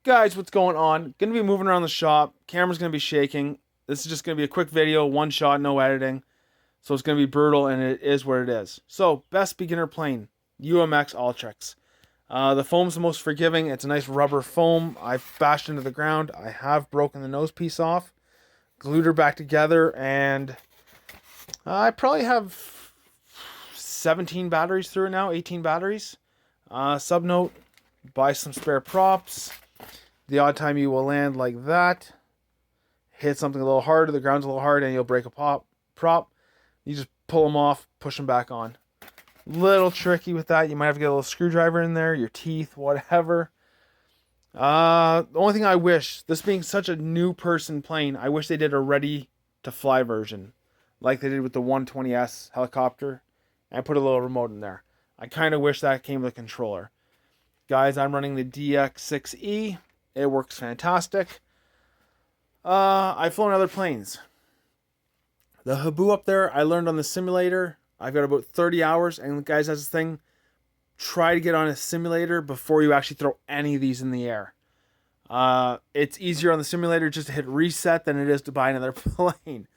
Guys, what's going on? Gonna be moving around the shop. Camera's gonna be shaking. This is just gonna be a quick video, one shot, no editing. So it's gonna be brutal, and it is what it is. So, best beginner plane, UMX Ultrix. The foam's the most forgiving. It's a nice rubber foam. I've bashed into the ground. I have broken the nose piece off, glued her back together, and I probably have 17 batteries through it now, 18 batteries. Subnote, buy some spare props. The odd time you will land like that, hit something a little harder, the ground's a little hard, and you'll break a prop. You just pull them off, push them back on. Little tricky with that. You might have to get a little screwdriver in there, your teeth, whatever. The only thing I wish, this being such a new person plane, I wish they did a ready to fly version, like they did with the 120S helicopter, and put a little remote in there. I kind of wish that came with a controller. Guys, I'm running the DX6E. It works fantastic. I've flown other planes. The Habu up there, I learned on the simulator. I've got about 30 hours. And guys, that's the thing. Try to get on a simulator before you actually throw any of these in the air. It's easier on the simulator just to hit reset than it is to buy another plane.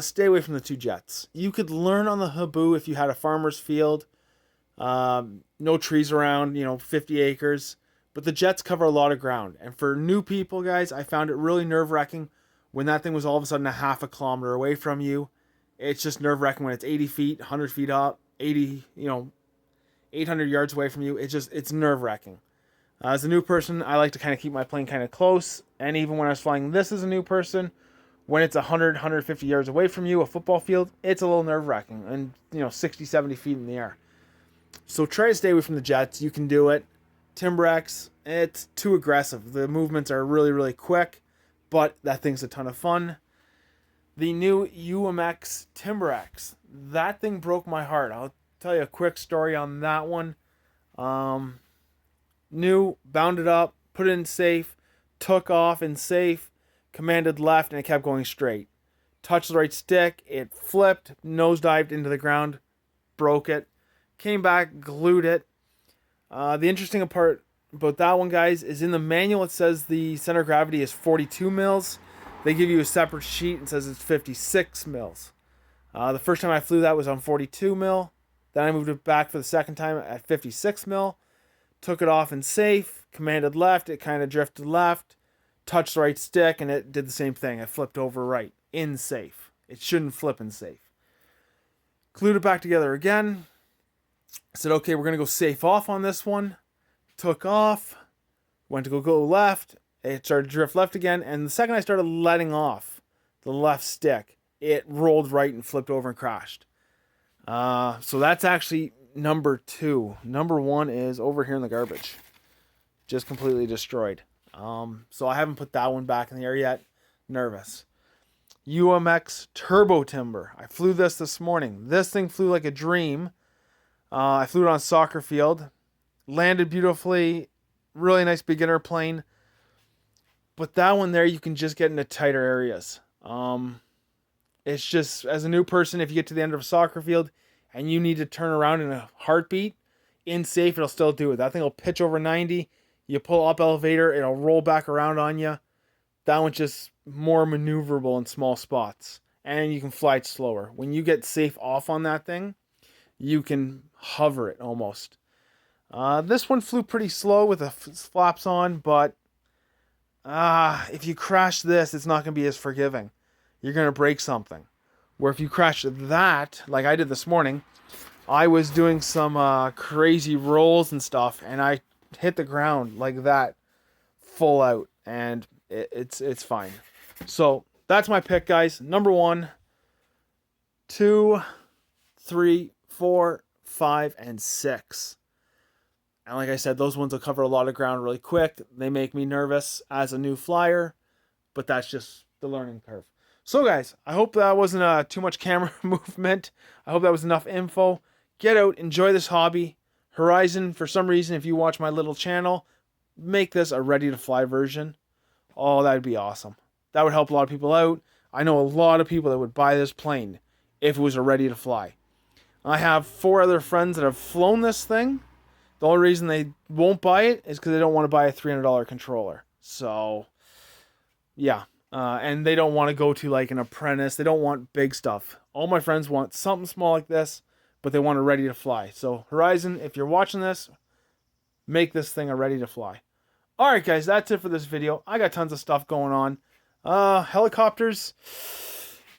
Stay away from the two jets. You could learn on the Habu if you had a farmer's field. No trees around, 50 acres. But the jets cover a lot of ground. And for new people, guys, I found it really nerve-wracking when that thing was all of a sudden a half a kilometer away from you. It's just nerve-wracking when it's 80 feet, 100 feet up, 800 yards away from you. It's nerve-wracking. As a new person, I like to kind of keep my plane kind of close. And even when I was flying this as a new person, when it's 100, 150 yards away from you, a football field, it's a little nerve-wracking. And, 60, 70 feet in the air. So try to stay away from the jets. You can do it. Timbrex, it's too aggressive. The movements are really, really quick, but that thing's a ton of fun. The new UMX Timbrex, that thing broke my heart. I'll tell you a quick story on that one. New, bound it up, put it in safe, took off in safe, commanded left, and it kept going straight. Touched the right stick, it flipped, nosedived into the ground, broke it, came back, glued it. The interesting part about that one, guys, is in the manual it says the center of gravity is 42 mils. They give you a separate sheet and says it's 56 mils. The first time I flew that was on 42 mil. Then I moved it back for the second time at 56 mil. Took it off in safe, commanded left, it kind of drifted left, touched the right stick, and it did the same thing. It flipped over right in safe. It shouldn't flip in safe. Glued it back together again. I said, okay, we're going to go safe off on this one. Took off. Went to go left. It started to drift left again. And the second I started letting off the left stick, it rolled right and flipped over and crashed. So that's actually number 2. Number 1 is over here in the garbage. Just completely destroyed. So I haven't put that one back in the air yet. Nervous. UMX Turbo Timber. I flew this morning. This thing flew like a dream. I flew it on a soccer field, landed beautifully, really nice beginner plane. But that one there, you can just get into tighter areas. It's just, as a new person, if you get to the end of a soccer field and you need to turn around in a heartbeat, in safe, it'll still do it. That thing will pitch over 90. You pull up elevator, it'll roll back around on you. That one's just more maneuverable in small spots. And you can fly it slower. When you get safe off on that thing, you can hover it almost. This one flew pretty slow with the flaps on, but if you crash this, it's not going to be as forgiving. You're going to break something. Where if you crash that, like I did this morning, I was doing some crazy rolls and stuff, and I hit the ground like that, full out, and it's fine. So that's my pick, guys. Number 1, 2, 3, 4, 5, and 6. And like I said, those ones will cover a lot of ground really quick. They make me nervous as a new flyer, but that's just the learning curve. So guys, I hope that wasn't too much camera movement. I hope that was enough info. Get out, enjoy this hobby. Horizon, for some reason, if you watch my little channel, make this a ready-to-fly version. Oh, that would be awesome. That would help a lot of people out. I know a lot of people that would buy this plane if it was a ready-to-fly. I have 4 other friends that have flown this thing, The only reason they won't buy it is because they don't want to buy a $300 controller. So, yeah. And they don't want to go to like an apprentice. They don't want big stuff. All my friends want something small like this, but they want it ready to fly. So, Horizon, if you're watching this, make this thing a ready to fly. Alright, guys, that's it for this video. I got tons of stuff going on. Helicopters,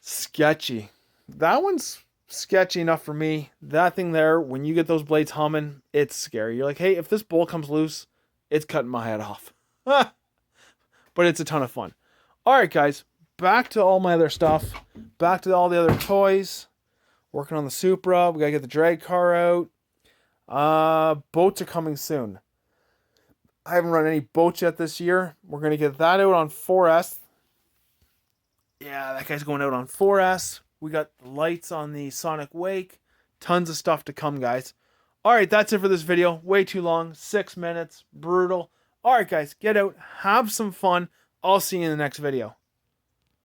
sketchy. That one's sketchy enough for me. That thing there, when you get those blades humming, it's scary. You're like, hey, if this bolt comes loose, it's cutting my head off. But it's a ton of fun. Alright, guys, back to all my other stuff. Back to all the other toys. Working on the Supra. We gotta get the drag car out. Boats are coming soon. I haven't run any boats yet this year. We're gonna get that out on 4S. Yeah, that guy's going out on 4S. We got lights on the Sonic Wake. Tons of stuff to come, guys. Alright, that's it for this video. Way too long. 6 minutes. Brutal. Alright, guys, get out. Have some fun. I'll see you in the next video.